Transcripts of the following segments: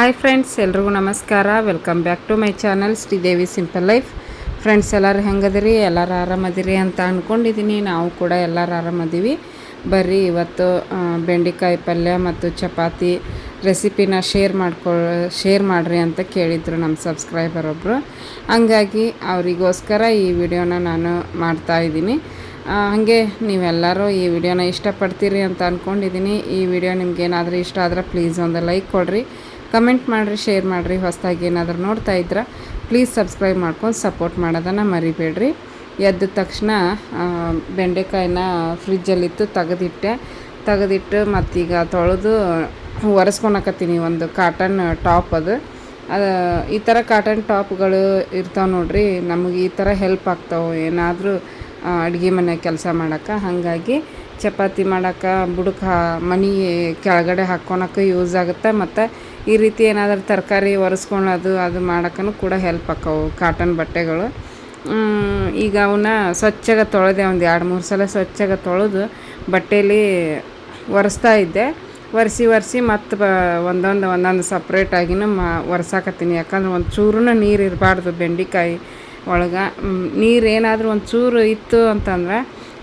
Hi friends, ಎಲ್ರಿಗೂ ನಮಸ್ಕಾರ. Welcome back to my channel Sridevi simple life. Friends, ಎಲ್ಲರೂ ಹೆಂಗದಿರಿ? ಎಲ್ಲರೂ ಆರಾಮದಿರಿ ಅಂತ ಅಂದ್ಕೊಂಡಿದ್ದೀನಿ. ನಾವು ಕೂಡ ಎಲ್ಲರೂ ಆರಾಮದೀವಿ. ಬರ್ರಿ ಇವತ್ತು ಬೆಂಡೆಕಾಯಿ ಪಲ್ಯ ಮತ್ತು ಚಪಾತಿ ರೆಸಿಪಿನ ಶೇರ್ ಮಾಡಿರಿ ಅಂತ ಕೇಳಿದರು ನಮ್ಮ ಸಬ್ಸ್ಕ್ರೈಬರ್ ಒಬ್ಬರು. ಹಂಗಾಗಿ ಅವರಿಗೋಸ್ಕರ ಈ ವಿಡಿಯೋನ ನಾನು ಮಾಡ್ತಾಯಿದ್ದೀನಿ. ಹಾಗೆ ನೀವೆಲ್ಲರೂ ಈ ವಿಡಿಯೋನ ಇಷ್ಟಪಡ್ತೀರಿ ಅಂತ ಅಂದ್ಕೊಂಡಿದ್ದೀನಿ. ಈ ವಿಡಿಯೋ ನಿಮ್ಗೇನಾದರೂ ಇಷ್ಟ ಆದರೆ ಪ್ಲೀಸ್ ಒಂದು ಲೈಕ್ ಕೊಡಿರಿ, ಕಮೆಂಟ್ ಮಾಡಿರಿ, ಶೇರ್ ಮಾಡಿರಿ. ಹೊಸದಾಗಿ ಏನಾದರೂ ನೋಡ್ತಾ ಇದ್ರೆ ಪ್ಲೀಸ್ ಸಬ್ಸ್ಕ್ರೈಬ್ ಮಾಡ್ಕೊಂಡು ಸಪೋರ್ಟ್ ಮಾಡೋದನ್ನು ಮರಿಬೇಡ್ರಿ. ಎದ್ದ ತಕ್ಷಣ ಬೆಂಡೆಕಾಯಿನ ಫ್ರಿಜ್ಜಲ್ಲಿತ್ತು ತೆಗೆದಿಟ್ಟು ಮತ್ತೀಗ ತೊಳೆದು ಒರೆಸ್ಕೊಳಕತ್ತೀನಿ. ಒಂದು ಕಾಟನ್ ಟಾಪ್ ಅದು ಈ ಥರ ಕಾಟನ್ ಟಾಪ್ಗಳು ಇರ್ತಾವೆ ನೋಡ್ರಿ, ನಮಗೆ ಈ ಥರ ಹೆಲ್ಪ್ ಆಗ್ತಾವೆ ಏನಾದರೂ ಅಡುಗೆ ಮನೆ ಕೆಲಸ ಮಾಡೋಕ್ಕೆ. ಹಾಗಾಗಿ ಚಪಾತಿ ಮಾಡೋಕ್ಕೆ ಬುಡಕ್ಕೆ ಮನೆ ಕೆಳಗಡೆ ಹಾಕ್ಕೊಳಕ್ಕೆ ಯೂಸ್ ಆಗುತ್ತೆ. ಮತ್ತು ಈ ರೀತಿ ಏನಾದರೂ ತರಕಾರಿ ಒರೆಸ್ಕೊಳ್ಳೋದು ಅದು ಮಾಡೋಕ್ಕೂ ಕೂಡ ಹೆಲ್ಪ್ ಆಕ್ಕವು ಕಾಟನ್ ಬಟ್ಟೆಗಳು. ಈಗ ಅವನ್ನ ಸ್ವಚ್ಛಗೆ ತೊಳೆದೆ, ಒಂದು 2-3 ಸಲ ಸ್ವಚ್ಛಗೆ ತೊಳೆದು ಬಟ್ಟೆಯಲ್ಲಿ ಒರೆಸ್ತಾ ಇದ್ದೆ. ಒರೆಸಿ ಮತ್ತು ಒಂದೊಂದು ಸಪ್ರೇಟಾಗಿನೂ ಒರೆಸಾಕತ್ತೀನಿ. ಯಾಕಂದ್ರೆ ಒಂದು ಚೂರೂ ನೀರು ಇರಬಾರ್ದು ಬೆಂಡೆಕಾಯಿ ಒಳಗೆ. ನೀರು ಏನಾದರೂ ಒಂದು ಚೂರು ಇತ್ತು ಅಂತಂದ್ರೆ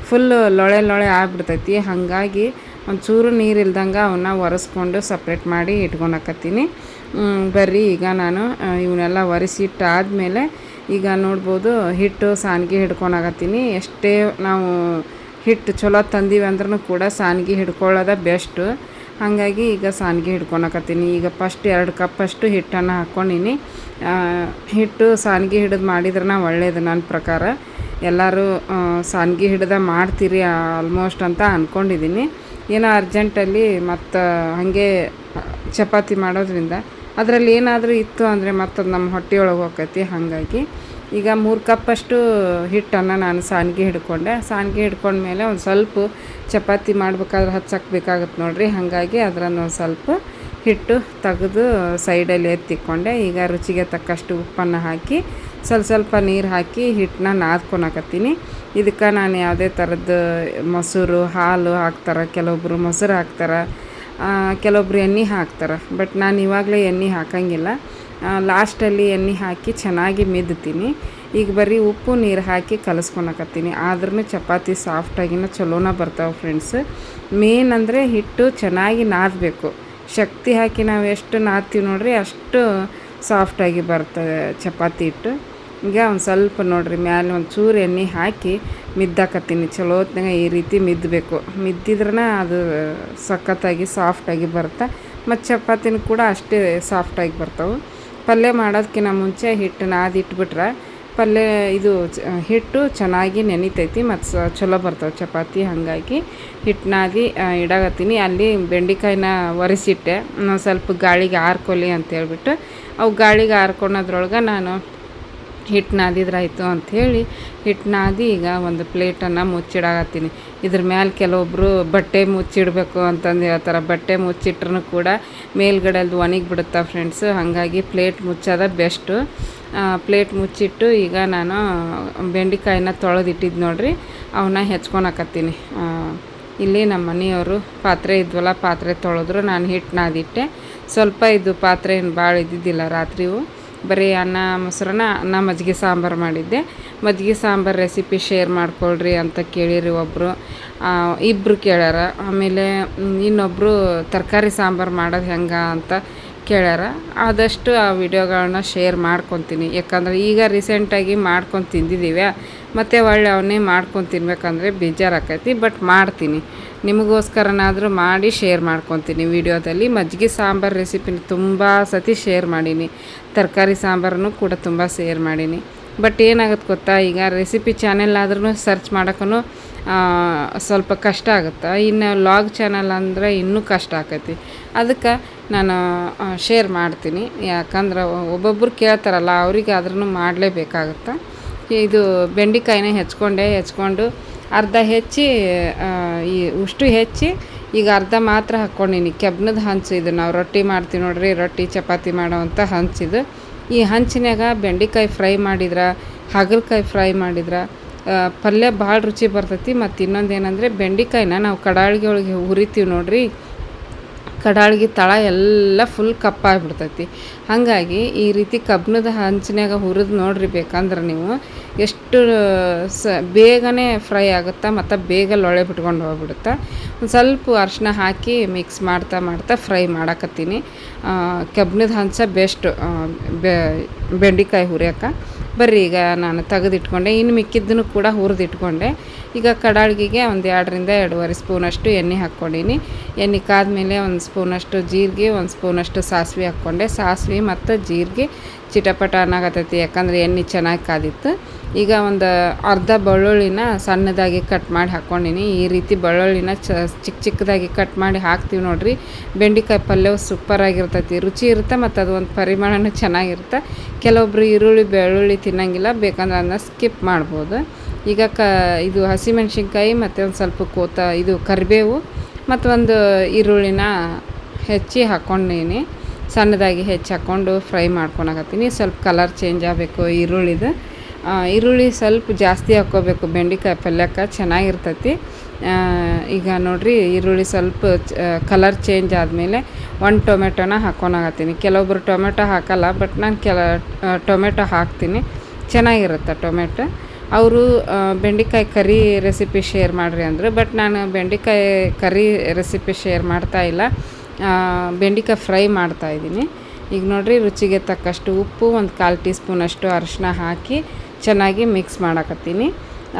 ಫುಲ್ಲು ಲೊಳೆ ಆಗ್ಬಿಡ್ತೈತಿ. ಹಾಗಾಗಿ ಒಂದು ಚೂರು ನೀರು ಇಲ್ದಂಗೆ ಅವನ್ನ ಒರೆಸ್ಕೊಂಡು ಸಪ್ರೇಟ್ ಮಾಡಿ ಇಟ್ಕೊಳಕತ್ತೀನಿ. ಬರ್ರಿ ಈಗ ನಾನು ಇವನ್ನೆಲ್ಲ ಒರೆಸಿಟ್ಟಾದಮೇಲೆ ಈಗ ನೋಡ್ಬೋದು ಹಿಟ್ಟು ಸಾನ್ಗೆ ಹಿಡ್ಕೊಳಕತ್ತೀನಿ. ಎಷ್ಟೇ ನಾವು ಹಿಟ್ಟು ಚಲೋ ತಂದೀವಿ ಅಂದ್ರೂ ಕೂಡ ಸಾನ್ಗೆ ಹಿಡ್ಕೊಳ್ಳೋದ ಬೆಸ್ಟು. ಹಾಗಾಗಿ ಈಗ ಸಾನ್ಗೆ ಹಿಡ್ಕೊಳಕತ್ತೀನಿ. ಈಗ ಫಸ್ಟ್ 2 ಕಪ್ಪಷ್ಟು ಹಿಟ್ಟನ್ನು ಹಾಕ್ಕೊಂಡಿನಿ. ಹಿಟ್ಟು ಸಾನ್ಗೆ ಹಿಡಿದು ಮಾಡಿದ್ರೆ ಒಳ್ಳೆಯದು ನನ್ನ ಪ್ರಕಾರ. ಎಲ್ಲರೂ ಸಾನ್ಗೆ ಹಿಡ್ದು ಮಾಡ್ತೀರಿ ಆಲ್ಮೋಸ್ಟ್ ಅಂತ ಅಂದ್ಕೊಂಡಿದ್ದೀನಿ. ಏನೋ ಅರ್ಜೆಂಟಲ್ಲಿ ಮತ್ತು ಹಾಗೆ ಚಪಾತಿ ಮಾಡೋದ್ರಿಂದ ಅದರಲ್ಲಿ ಏನಾದರೂ ಇತ್ತು ಅಂದರೆ ಮತ್ತು ನಮ್ಮ ಹೊಟ್ಟೆಯೊಳಗೆ ಹೋಗ್ತೈತಿ. ಹಾಗಾಗಿ ಈಗ 3 ಕಪ್ಪಷ್ಟು ಹಿಟ್ಟನ್ನು ನಾನು ಸಾನ್ಗೆ ಹಿಡ್ಕೊಂಡ್ಮೇಲೆ ಒಂದು ಸ್ವಲ್ಪ ಚಪಾತಿ ಮಾಡ್ಬೇಕಾದ್ರೆ ಹಚ್ಚಕ್ಕೆ ಬೇಕಾಗುತ್ತೆ ನೋಡಿರಿ. ಹಾಗಾಗಿ ಅದರನ್ನು ಒಂದು ಸ್ವಲ್ಪ ಹಿಟ್ಟು ತೆಗೆದು ಸೈಡಲ್ಲಿ ಎತ್ತಿಕ್ಕೊಂಡೆ. ಈಗ ರುಚಿಗೆ ತಕ್ಕಷ್ಟು ಉಪ್ಪನ್ನು ಹಾಕಿ ಸ್ವಲ್ಪ ನೀರು ಹಾಕಿ ಹಿಟ್ಟನ್ನ ನಾದ್ಕೊಳಕತ್ತೀನಿ. ಇದಕ್ಕೆ ನಾನು ಯಾವುದೇ ಥರದ್ದು ಮೊಸರು, ಹಾಲು ಹಾಕ್ತಾರೆ, ಕೆಲವೊಬ್ಬರು ಮೊಸರು ಹಾಕ್ತಾರೆ, ಕೆಲವೊಬ್ರು ಎಣ್ಣೆ ಹಾಕ್ತಾರೆ. ಬಟ್ ನಾನು ಇವಾಗಲೇ ಎಣ್ಣೆ ಹಾಕೋಂಗಿಲ್ಲ. ಲಾಸ್ಟಲ್ಲಿ ಎಣ್ಣೆ ಹಾಕಿ ಚೆನ್ನಾಗಿ ಮಿದ್ತೀನಿ. ಈಗ ಬರೀ ಉಪ್ಪು ನೀರು ಹಾಕಿ ಕಲಸ್ಕೊಳಕತ್ತೀನಿ. ಆದ್ರೂ ಚಪಾತಿ ಸಾಫ್ಟಾಗಿನ ಚಲೋನ ಬರ್ತಾವೆ ಫ್ರೆಂಡ್ಸ್. ಮೇನ್ ಅಂದರೆ ಹಿಟ್ಟು ಚೆನ್ನಾಗಿ ನಾದಬೇಕು. ಶಕ್ತಿ ಹಾಕಿ ನಾವು ಎಷ್ಟು ನಾದ್ತೀವಿ ನೋಡಿರಿ ಅಷ್ಟು ಸಾಫ್ಟಾಗಿ ಬರ್ತದೆ ಚಪಾತಿ ಹಿಟ್ಟು. ಈಗ ಒಂದು ಸ್ವಲ್ಪ ನೋಡಿರಿ ಮ್ಯಾಲೆ ಒಂದು ಚೂರು ಎಣ್ಣೆ ಹಾಕಿ ಮಿದ್ದಾಕತ್ತೀನಿ. ಚಲೋ ಹೊತ್ನಾಗ ಈ ರೀತಿ ಮಿದ್ದಬೇಕು. ಮಿದ್ದಿದ್ರೇ ಅದು ಸಖತ್ತಾಗಿ ಸಾಫ್ಟಾಗಿ ಬರುತ್ತೆ. ಮತ್ತು ಚಪಾತಿನೂ ಕೂಡ ಅಷ್ಟೇ ಸಾಫ್ಟಾಗಿ ಬರ್ತಾವೆ. ಪಲ್ಯ ಮಾಡೋದಕ್ಕಿಂತ ಮುಂಚೆ ಹಿಟ್ಟು ನಾದಿಟ್ಬಿಟ್ರೆ ಹಿಟ್ಟು ಚೆನ್ನಾಗಿ ನೆನಿತೈತಿ ಮತ್ತು ಚಲೋ ಬರ್ತಾವೆ ಚಪಾತಿ. ಹಾಗಾಗಿ ಹಿಟ್ಟು ನಾದಿ ಇಡಾಕತ್ತೀನಿ. ಅಲ್ಲಿ ಬೆಂಡೆಕಾಯಿನ ಒರೆಸಿಟ್ಟೆ, ಸ್ವಲ್ಪ ಗಾಳಿಗೆ ಆರ್ಕೊಲಿ ಅಂತೇಳ್ಬಿಟ್ಟು ಅವು ಗಾಳಿಗೆ ಆರ್ಕೊಳೋದ್ರೊಳಗೆ ನಾನು ಹಿಟ್ಟು ನಾದಿದ್ರಾಯ್ತು ಅಂಥೇಳಿ ಹಿಟ್ಟು ನಾದಿ ಈಗ ಒಂದು ಪ್ಲೇಟನ್ನು ಮುಚ್ಚಿಡಾಕತ್ತೀನಿ. ಇದ್ರ ಮೇಲೆ ಕೆಲವೊಬ್ಬರು ಬಟ್ಟೆ ಮುಚ್ಚಿಡಬೇಕು ಅಂತಂದು ಹೇಳ್ತಾರೆ. ಬಟ್ಟೆ ಮುಚ್ಚಿಟ್ರೂ ಕೂಡ ಮೇಲ್ಗಡೆ ಅದು ಒಣಗಿಬಿಡುತ್ತೆ ಫ್ರೆಂಡ್ಸ್. ಹಾಗಾಗಿ ಪ್ಲೇಟ್ ಮುಚ್ಚೋದ ಬೆಸ್ಟು. ಪ್ಲೇಟ್ ಮುಚ್ಚಿಟ್ಟು ಈಗ ನಾನು ಬೆಂಡೆಕಾಯಿನ ತೊಳೆದಿಟ್ಟಿದ್ದು ನೋಡಿರಿ ಅವನ್ನ ಹೆಚ್ಕೊಳಕತ್ತೀನಿ. ಇಲ್ಲಿ ನಮ್ಮ ಮನೆಯವರು ಪಾತ್ರೆ ಇದ್ವಲ್ಲ, ಪಾತ್ರೆ ತೊಳೆದ್ರು. ನಾನು ಹಿಟ್ಟು ನಾದಿಟ್ಟೆ. ಸ್ವಲ್ಪ ಇದು ಪಾತ್ರೆ ಏನು ಭಾಳ ಇದ್ದಿದ್ದಿಲ್ಲ ರಾತ್ರಿಯೂ. ಬರೀ ಅನ್ನ ಮೊಸರನ್ನ, ಅನ್ನ ಮಜ್ಜಿಗೆ ಸಾಂಬಾರು ಮಾಡಿದ್ದೆ. ಮಜ್ಜಿಗೆ ಸಾಂಬಾರು ರೆಸಿಪಿ ಶೇರ್ ಮಾಡ್ಕೊಳ್ರಿ ಅಂತ ಕೇಳಿರಿ ಒಬ್ಬರು, ಇಬ್ಬರು ಕೇಳ್ಯಾರ. ಆಮೇಲೆ ಇನ್ನೊಬ್ಬರು ತರಕಾರಿ ಸಾಂಬಾರು ಮಾಡೋದು ಹೆಂಗೆ ಅಂತ ಕೇಳ್ಯಾರ. ಆದಷ್ಟು ಆ ವಿಡಿಯೋಗಳನ್ನ ಶೇರ್ ಮಾಡ್ಕೊತೀನಿ. ಯಾಕಂದರೆ ಈಗ ರೀಸೆಂಟಾಗಿ ಮಾಡ್ಕೊಂಡು ತಿಂದಿದ್ದೀವಿ, ಮತ್ತು ಒಳ್ಳೆ ಅವನ್ನೇ ಮಾಡ್ಕೊಂಡು ತಿನ್ಬೇಕಂದ್ರೆ ಬೇಜಾರಾಕೈತಿ. ಬಟ್ ಮಾಡ್ತೀನಿ, ನಿಮಗೋಸ್ಕರನಾದರೂ ಮಾಡಿ ಶೇರ್ ಮಾಡ್ಕೊತೀನಿ ವಿಡಿಯೋದಲ್ಲಿ. ಮಜ್ಜಿಗೆ ಸಾಂಬಾರು ರೆಸಿಪಿನ ತುಂಬ ಸತಿ ಶೇರ್ ಮಾಡೀನಿ. ತರಕಾರಿ ಸಾಂಬಾರನ್ನು ಕೂಡ ತುಂಬ ಶೇರ್ ಮಾಡೀನಿ. ಬಟ್ ಏನಾಗುತ್ತೆ ಗೊತ್ತಾ, ಈಗ ರೆಸಿಪಿ ಚಾನೆಲ್ ಆದ್ರೂ ಸರ್ಚ್ ಮಾಡೋಕ್ಕೂ ಸ್ವಲ್ಪ ಕಷ್ಟ ಆಗುತ್ತೆ. ಇನ್ನು ಲಾಗ್ ಚಾನಲ್ ಅಂದರೆ ಇನ್ನೂ ಕಷ್ಟ ಆಕೈತಿ. ಅದಕ್ಕೆ ನಾನು ಶೇರ್ ಮಾಡ್ತೀನಿ. ಯಾಕಂದ್ರೆ ಒಬ್ಬೊಬ್ಬರು ಕೇಳ್ತಾರಲ್ಲ, ಅವ್ರಿಗೆ ಆದ್ರೂ ಮಾಡಲೇಬೇಕಾಗುತ್ತೆ. ಇದು ಬೆಂಡೆಕಾಯಿನ ಹೆಚ್ಕೊಂಡು ಅರ್ಧ ಹೆಚ್ಚಿ ಉಷ್ಟು ಹೆಚ್ಚಿ ಈಗ ಅರ್ಧ ಮಾತ್ರ ಹಾಕ್ಕೊಂಡಿನಿ. ಕೆಬ್ಬನದ ಹಂಚು ಇದು ನಾವು ರೊಟ್ಟಿ ಮಾಡ್ತೀವಿ ನೋಡ್ರಿ, ರೊಟ್ಟಿ ಚಪಾತಿ ಮಾಡೋವಂಥ ಹಂಚಿದು. ಈ ಹಂಚಿನಾಗ ಬೆಂಡೆಕಾಯಿ ಫ್ರೈ ಮಾಡಿದ್ರೆ, ಹಾಗಲಕಾಯಿ ಫ್ರೈ ಮಾಡಿದ್ರೆ ಪಲ್ಯ ಭಾಳ ರುಚಿ ಬರ್ತೈತಿ. ಮತ್ತು ಇನ್ನೊಂದು ಏನಂದರೆ ಬೆಂಡೆಕಾಯಿನ ನಾವು ಕಡಾಳಿಗೆ ಒಳಗೆ ಹುರಿತೀವಿ ನೋಡ್ರಿ, ಕಡಾಳ್ಗಿ ತಳ ಎಲ್ಲ ಫುಲ್ ಕಪ್ಪಾಗಿಬಿಡ್ತೈತಿ. ಹಾಗಾಗಿ ಈ ರೀತಿ ಕಬ್ಬಿಣದ ಹಂಚಿನಾಗ ಹುರಿದು ನೋಡ್ರಿ, ಬೇಕಂದ್ರೆ ನೀವು ಎಷ್ಟು ಬೇಗನೆ ಫ್ರೈ ಆಗುತ್ತೆ ಮತ್ತು ಬೇಗ ಲೊಳೆ ಬಿಟ್ಕೊಂಡು ಹೋಗ್ಬಿಡುತ್ತೆ. ಒಂದು ಸ್ವಲ್ಪ ಅರಿಶಿನ ಹಾಕಿ ಮಿಕ್ಸ್ ಮಾಡ್ತಾ ಫ್ರೈ ಮಾಡಕತ್ತೀನಿ. ಕಬ್ಬಿಣದ ಹಂಚ ಬೆಸ್ಟ್ ಬೆಂಡೆಕಾಯಿ ಹುರಿಯೋಕೆ. ಬರ್ರಿ ಈಗ ನಾನು ತೆಗೆದಿಟ್ಕೊಂಡೆ, ಇನ್ನು ಮಿಕ್ಕಿದ್ದನ್ನು ಕೂಡ ಹುರಿದಿಟ್ಕೊಂಡೆ. ಈಗ ಕಡಾಳ್ಗಿಗೆ ಒಂದು 2ರಿಂದ 2.5 ಸ್ಪೂನಷ್ಟು ಎಣ್ಣೆ ಹಾಕ್ಕೊಂಡೀನಿ. ಎಣ್ಣೆ ಕಾದ್ಮೇಲೆ ಒಂದು ಸ್ಪೂನಷ್ಟು ಜೀರಿಗೆ, ಒಂದು ಸ್ಪೂನಷ್ಟು ಸಾಸಿವೆ ಹಾಕ್ಕೊಂಡೆ. ಸಾಸಿವೆ ಮತ್ತು ಜೀರಿಗೆ ಚಿಟಪಟ ಅನ್ನಕತ್ತೈತಿ, ಯಾಕಂದರೆ ಎಣ್ಣೆ ಚೆನ್ನಾಗಿ ಕಾದಿತ್ತು. ಈಗ ಒಂದು ಅರ್ಧ ಬೆಳ್ಳುಳ್ಳಿನ ಸಣ್ಣದಾಗಿ ಕಟ್ ಮಾಡಿ ಹಾಕ್ಕೊಂಡೀನಿ. ಈ ರೀತಿ ಬೆಳ್ಳುಳ್ಳಿನ ಚಿಕ್ಕದಾಗಿ ಕಟ್ ಮಾಡಿ ಹಾಕ್ತೀವಿ ನೋಡಿರಿ, ಬೆಂಡೆಕಾಯಿ ಪಲ್ಯ ಸೂಪರಾಗಿರ್ತೈತಿ, ರುಚಿ ಇರುತ್ತೆ ಮತ್ತು ಅದು ಒಂದು ಪರಿಮಳನೂ ಚೆನ್ನಾಗಿರುತ್ತೆ. ಕೆಲವೊಬ್ಬರು ಈರುಳ್ಳಿ ಬೆಳ್ಳುಳ್ಳಿ ತಿನ್ನಂಗಿಲ್ಲ, ಬೇಕಂದ್ರೆ ಅದನ್ನ ಸ್ಕಿಪ್ ಮಾಡ್ಬೋದು. ಈಗ ಇದು ಹಸಿಮೆಣ್ಸಿನ್ಕಾಯಿ ಮತ್ತು ಒಂದು ಸ್ವಲ್ಪ ಇದು ಕರಿಬೇವು ಮತ್ತು ಒಂದು ಈರುಳ್ಳಿನ ಹೆಚ್ಚಿ ಹಾಕ್ಕೊಂಡೀನಿ. ಸಣ್ಣದಾಗಿ ಹೆಚ್ಚಿ ಹಾಕ್ಕೊಂಡು ಫ್ರೈ ಮಾಡ್ಕೊಳಕತ್ತೀನಿ. ಸ್ವಲ್ಪ ಕಲರ್ ಚೇಂಜ್ ಆಗಬೇಕು ಈರುಳ್ಳಿದು. ಈರುಳ್ಳಿ ಸ್ವಲ್ಪ ಜಾಸ್ತಿ ಹಾಕ್ಕೋಬೇಕು, ಬೆಂಡೆಕಾಯಿ ಪಲ್ಯಕ್ಕೆ ಚೆನ್ನಾಗಿರ್ತೈತಿ. ಈಗ ನೋಡಿರಿ, ಈರುಳ್ಳಿ ಸ್ವಲ್ಪ ಕಲರ್ ಚೇಂಜ್ ಆದಮೇಲೆ 1 ಟೊಮೆಟೊನ ಹಾಕ್ಕೊಳಕತ್ತೀನಿ. ಕೆಲವೊಬ್ಬರು ಟೊಮೆಟೊ ಹಾಕಲ್ಲ, ಬಟ್ ನಾನು ಟೊಮೆಟೊ ಹಾಕ್ತೀನಿ, ಚೆನ್ನಾಗಿರುತ್ತೆ ಟೊಮೆಟೊ. ಅವರು ಬೆಂಡೆಕಾಯಿ ಕರಿ ರೆಸಿಪಿ ಶೇರ್ ಮಾಡಿರಿ ಅಂದರು, ಬಟ್ ನಾನು ಬೆಂಡೆಕಾಯಿ ಕರಿ ರೆಸಿಪಿ ಶೇರ್ ಮಾಡ್ತಾಯಿಲ್ಲ, ಬೆಂಡೆಕಾಯಿ ಫ್ರೈ ಮಾಡ್ತಾಯಿದ್ದೀನಿ. ಈಗ ನೋಡಿರಿ, ರುಚಿಗೆ ತಕ್ಕಷ್ಟು ಉಪ್ಪು, ಒಂದು 1/4 ಟೀ ಸ್ಪೂನಷ್ಟು ಅರಿಶಿನ ಹಾಕಿ ಚೆನ್ನಾಗಿ ಮಿಕ್ಸ್ ಮಾಡಕತ್ತೀನಿ.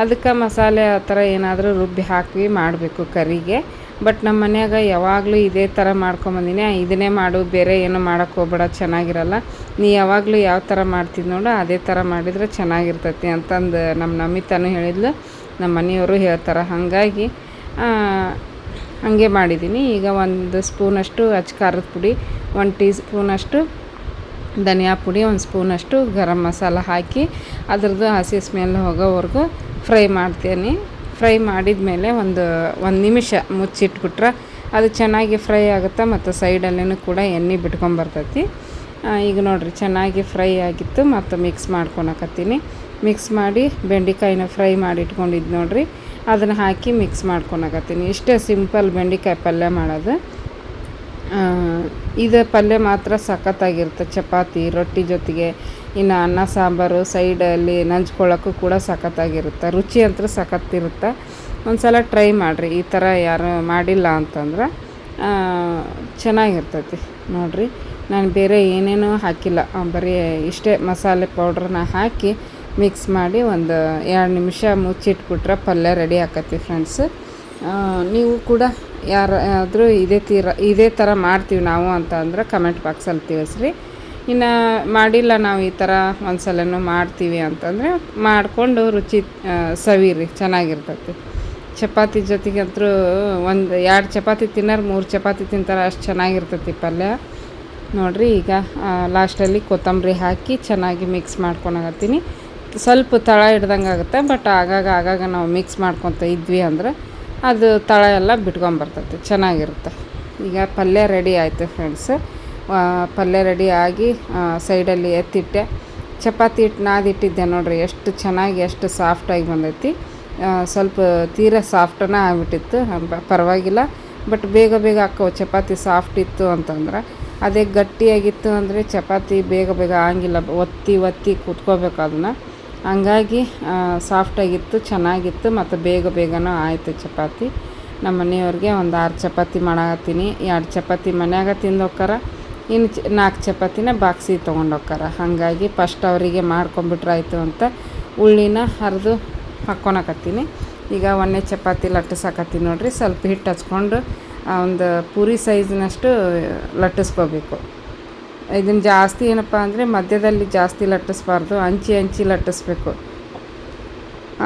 ಅದಕ್ಕೆ ಮಸಾಲೆ ಆ ಥರ ಏನಾದರೂ ರುಬ್ಬಿ ಹಾಕಿ ಮಾಡಬೇಕು ಕರಿಗೆ. ಬಟ್ ನಮ್ಮ ಮನ್ಯಾಗ ಯಾವಾಗಲೂ ಇದೇ ಥರ ಮಾಡ್ಕೊಂಬಂದಿನಿ, ಇದನ್ನೇ ಮಾಡು, ಬೇರೆ ಏನೂ ಮಾಡೋಕ್ಕೆ ಹೋಗ್ಬೇಡ, ಚೆನ್ನಾಗಿರಲ್ಲ, ನೀ ಯಾವಾಗಲೂ ಯಾವ ಥರ ಮಾಡ್ತಿದ್ದು ನೋಡು ಅದೇ ಥರ ಮಾಡಿದರೆ ಚೆನ್ನಾಗಿರ್ತೈತಿ ಅಂತಂದು ನಮ್ಮ ನಮಿತಾನು ಹೇಳಿದ್ಲು, ನಮ್ಮ ಮನೆಯವರು ಹೇಳ್ತಾರೆ. ಹಾಗಾಗಿ ಹಾಗೆ ಮಾಡಿದ್ದೀನಿ. ಈಗ 1 ಸ್ಪೂನಷ್ಟು ಅಚ್ಚ ಖಾರದ ಪುಡಿ, 1 ಟೀ ಸ್ಪೂನಷ್ಟು ಧನಿಯಾ ಪುಡಿ, 1 ಸ್ಪೂನಷ್ಟು ಗರಂ ಮಸಾಲ ಹಾಕಿ ಅದ್ರದ್ದು ಹಸಿ ಸ್ಮೆಲ್ ಹೋಗೋವರೆಗೂ ಫ್ರೈ ಮಾಡ್ತೀನಿ. ಫ್ರೈ ಮಾಡಿದ ಮೇಲೆ ಒಂದು ನಿಮಿಷ ಮುಚ್ಚಿಟ್ಬಿಟ್ರೆ ಅದು ಚೆನ್ನಾಗಿ ಫ್ರೈ ಆಗುತ್ತೆ ಮತ್ತು ಸೈಡಲ್ಲೂ ಕೂಡ ಎಣ್ಣೆ ಬಿಟ್ಕೊಂಬರ್ತೈತಿ. ಈಗ ನೋಡಿರಿ, ಚೆನ್ನಾಗಿ ಫ್ರೈ ಆಗಿತ್ತು ಮತ್ತು ಮಿಕ್ಸ್ ಮಾಡ್ಕೊಳಕತ್ತೀನಿ. ಮಿಕ್ಸ್ ಮಾಡಿ ಬೆಂಡೆಕಾಯಿನ ಫ್ರೈ ಮಾಡಿ ಇಟ್ಕೊಂಡಿದ್ದು ನೋಡಿರಿ, ಅದನ್ನು ಹಾಕಿ ಮಿಕ್ಸ್ ಮಾಡ್ಕೊಳಕತ್ತೀನಿ. ಇಷ್ಟೇ ಸಿಂಪಲ್ ಬೆಂಡೆಕಾಯಿ ಪಲ್ಯ ಮಾಡೋದು. ಇದು ಪಲ್ಯ ಮಾತ್ರ ಸಖತ್ತಾಗಿರುತ್ತೆ ಚಪಾತಿ ರೊಟ್ಟಿ ಜೊತೆಗೆ. ಇನ್ನು ಅನ್ನ ಸಾಂಬಾರು ಸೈಡಲ್ಲಿ ನಂಚ್ಕೊಳ್ಳೋಕ್ಕೂ ಕೂಡ ಸಖತ್ತಾಗಿರುತ್ತೆ, ರುಚಿ ಅಂತೂ ಸಖತ್ತಿರುತ್ತೆ. ಒಂದು ಸಲ ಟ್ರೈ ಮಾಡಿರಿ, ಈ ಥರ ಯಾರು ಮಾಡಿಲ್ಲ ಅಂತಂದ್ರೆ ಚೆನ್ನಾಗಿರ್ತೈತಿ. ನೋಡಿರಿ, ನಾನು ಬೇರೆ ಏನೇನೂ ಹಾಕಿಲ್ಲ, ಬರೀ ಇಷ್ಟೇ ಮಸಾಲೆ ಪೌಡ್ರನ್ನ ಹಾಕಿ ಮಿಕ್ಸ್ ಮಾಡಿ ಒಂದು 2 ನಿಮಿಷ ಮುಚ್ಚಿಟ್ಬಿಟ್ರೆ ಪಲ್ಯ ರೆಡಿ ಆಕತಿ ಫ್ರೆಂಡ್ಸ್. ನೀವು ಕೂಡ ಯಾರಾದರೂ ಇದೇ ಥರ ಮಾಡ್ತೀವಿ ನಾವು ಅಂತ ಅಂದ್ರೆ ಕಮೆಂಟ್ ಬಾಕ್ಸಲ್ಲಿ ತಿಳಿಸ್ರಿ. ಇನ್ನು ಮಾಡಿಲ್ಲ ನಾವು ಈ ಥರ ಒಂದು ಸಲನೂ ಮಾಡ್ತೀವಿ ಅಂತಂದರೆ ಮಾಡಿಕೊಂಡು ರುಚಿ ಸವಿರಿ, ಚೆನ್ನಾಗಿರ್ತೈತಿ. ಚಪಾತಿ ಜೊತೆಗೆ ಅಂತೂ 2 ಚಪಾತಿ ತಿನ್ನೋರು 3 ಚಪಾತಿ ತಿಂತಾರೆ, ಅಷ್ಟು ಚೆನ್ನಾಗಿರ್ತೈತಿ ಪಲ್ಯ. ನೋಡಿರಿ, ಈಗ ಲಾಸ್ಟಲ್ಲಿ ಕೊತ್ತಂಬರಿ ಹಾಕಿ ಚೆನ್ನಾಗಿ ಮಿಕ್ಸ್ ಮಾಡ್ಕೊಳಕತ್ತೀನಿ. ಸ್ವಲ್ಪ ತಳ ಹಿಡ್ದಂಗೆ ಆಗುತ್ತೆ, ಬಟ್ ಆಗಾಗ ನಾವು ಮಿಕ್ಸ್ ಮಾಡ್ಕೊತ ಇದ್ವಿ ಅಂದ್ರೆ ಅದು ತಳ ಎಲ್ಲ ಬಿಟ್ಕೊಂಬರ್ತೈತಿ, ಚೆನ್ನಾಗಿರುತ್ತೆ. ಈಗ ಪಲ್ಯ ರೆಡಿ ಆಯಿತು ಫ್ರೆಂಡ್ಸ್. ಪಲ್ಯ ರೆಡಿ ಆಗಿ ಸೈಡಲ್ಲಿ ಎತ್ತಿಟ್ಟೆ. ಚಪಾತಿ ಹಿಟ್ಟು ನಾದಿಟ್ಟಿದ್ದೆ ನೋಡಿರಿ, ಎಷ್ಟು ಚೆನ್ನಾಗಿ ಎಷ್ಟು ಸಾಫ್ಟಾಗಿ ಬಂದೈತಿ. ಸ್ವಲ್ಪ ತೀರಾ ಸಾಫ್ಟನ್ನ ಆಗಿಬಿಟ್ಟಿತ್ತು, ಪರವಾಗಿಲ್ಲ. ಬಟ್ ಬೇಗ ಹಾಕೋ ಚಪಾತಿ ಸಾಫ್ಟ್ ಇತ್ತು ಅಂತಂದ್ರೆ. ಅದೇ ಗಟ್ಟಿಯಾಗಿತ್ತು ಅಂದರೆ ಚಪಾತಿ ಬೇಗ ಆಗಿಲ್ಲ, ಒತ್ತಿ ಕೂತ್ಕೋಬೇಕು ಅದನ್ನು. ಹಂಗಾಗಿ ಸಾಫ್ಟಾಗಿತ್ತು, ಚೆನ್ನಾಗಿತ್ತು ಮತ್ತು ಬೇಗನೂ ಆಯಿತು ಚಪಾತಿ. ನಮ್ಮ ಮನೆಯವ್ರಿಗೆ ಒಂದು 6 ಚಪಾತಿ ಮಾಡತ್ತೀನಿ. 2 ಚಪಾತಿ ಮನ್ಯಾಗ ತಿಂದೋಕ್ಕಾರ, ಇನ್ನು 4 ಚಪಾತಿನ ಬಾಕ್ಸಿಗೆ ತೊಗೊಂಡೋಕ್ಕಾರ. ಹಾಗಾಗಿ ಫಸ್ಟ್ ಅವರಿಗೆ ಮಾಡ್ಕೊಂಬಿಟ್ರಾಯ್ತು ಅಂತ ಉಳ್ಳಿನ ಹರಿದು ಹಾಕ್ಕೊಳಕತ್ತೀನಿ. ಈಗ 1ನೇ ಚಪಾತಿ ಲಟ್ಟಿಸಾಕತ್ತೀನಿ ನೋಡಿರಿ. ಸ್ವಲ್ಪ ಹಿಟ್ಟು ಹಚ್ಕೊಂಡು ಒಂದು ಪೂರಿ ಸೈಜ್ನಷ್ಟು ಲಟ್ಟಿಸ್ಕೋಬೇಕು. ಇದನ್ನು ಜಾಸ್ತಿ ಏನಪ್ಪ ಅಂದರೆ ಮಧ್ಯದಲ್ಲಿ ಜಾಸ್ತಿ ಲಟ್ಟಿಸ್ಬಾರ್ದು, ಹಂಚಿ ಲಟ್ಟಿಸ್ಬೇಕು,